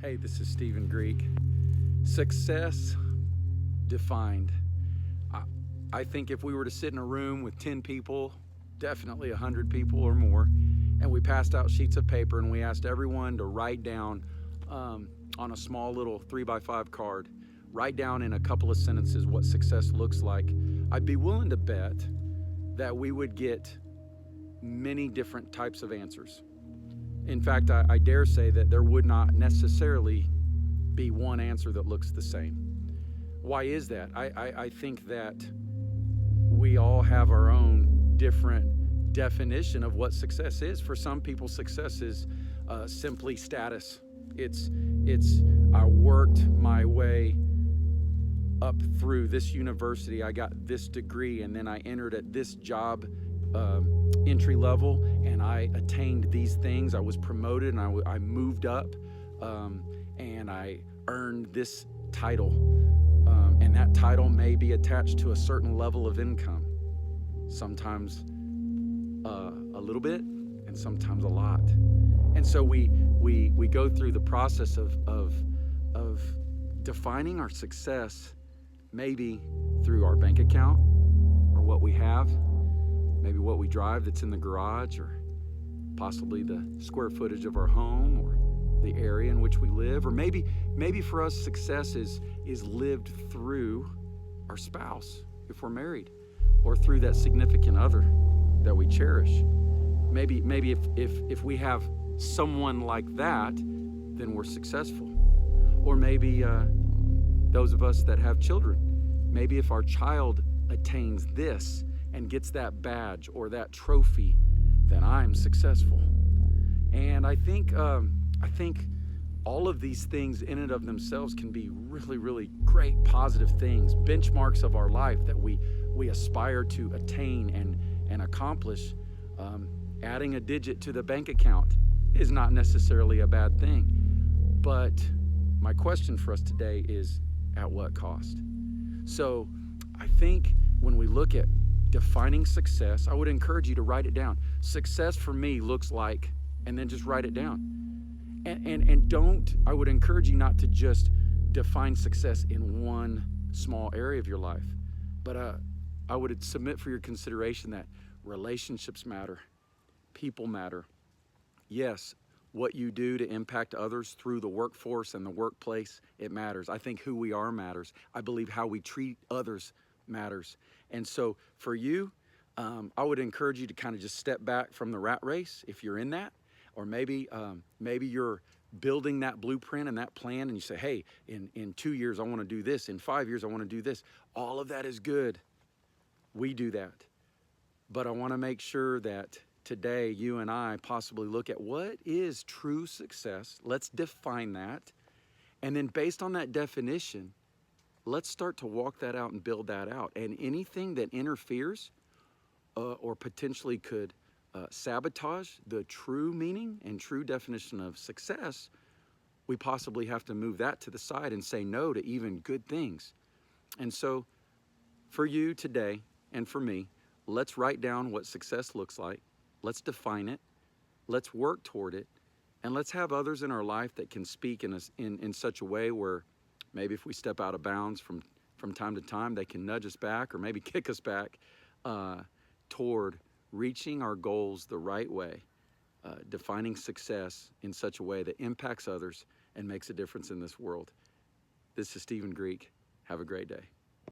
Hey, this is Stephen Greek. Success defined. I think if we were to sit in a room with 10 people, definitely 100 people or more, and we passed out sheets of paper and we asked everyone to write down on a small little 3x5 card, write down in a couple of sentences what success looks like, I'd be willing to bet that we would get many different types of answers. In fact, I dare say that there would not necessarily be one answer that looks the same. Why is that? I think that we all have our own different definition of what success is. For some people, success is simply status. It's I worked my way up through this university, I got this degree, and then I entered at this job entry level, and I attained these things. I was promoted, and I moved up, and I earned this title, and that title may be attached to a certain level of income, sometimes a little bit and sometimes a lot. And so we go through the process of defining our success, maybe through our bank account or what we have, maybe what we drive that's in the garage, or possibly the square footage of our home, or the area in which we live, or maybe for us success is lived through our spouse if we're married, or through that significant other that we cherish. Maybe if we have someone like that, then we're successful. Or maybe those of us that have children, maybe if our child attains this and gets that badge or that trophy, then I'm successful. And I think all of these things in and of themselves can be really, really great positive things, benchmarks of our life that we aspire to attain and accomplish. Adding a digit to the bank account is not necessarily a bad thing. But my question for us today is, at what cost? So I think when we look at defining success, I would encourage you to write it down. Success for me looks like, and then just write it down. And I would encourage you not to just define success in one small area of your life, but I would submit for your consideration that relationships matter, people matter. Yes, what you do to impact others through the workforce and the workplace, it matters. I think who we are matters. I believe how we treat others matters. And so for you, I would encourage you to kind of just step back from the rat race if you're in that, or maybe you're building that blueprint and that plan, and you say, hey, in 2 years I want to do this, in 5 years I want to do this. All of that is good. We do that. But I want to make sure that today you and I possibly look at what is true success. Let's define that. And then based on that definition, let's start to walk that out and build that out. And anything that interferes or potentially could sabotage the true meaning and true definition of success, we possibly have to move that to the side and say no to even good things. And so for you today and for me, let's write down what success looks like. Let's define it. Let's work toward it. And let's have others in our life that can speak in such a way where maybe if we step out of bounds from time to time, they can nudge us back or maybe kick us back toward reaching our goals the right way, defining success in such a way that impacts others and makes a difference in this world. This is Stephen Greek. Have a great day.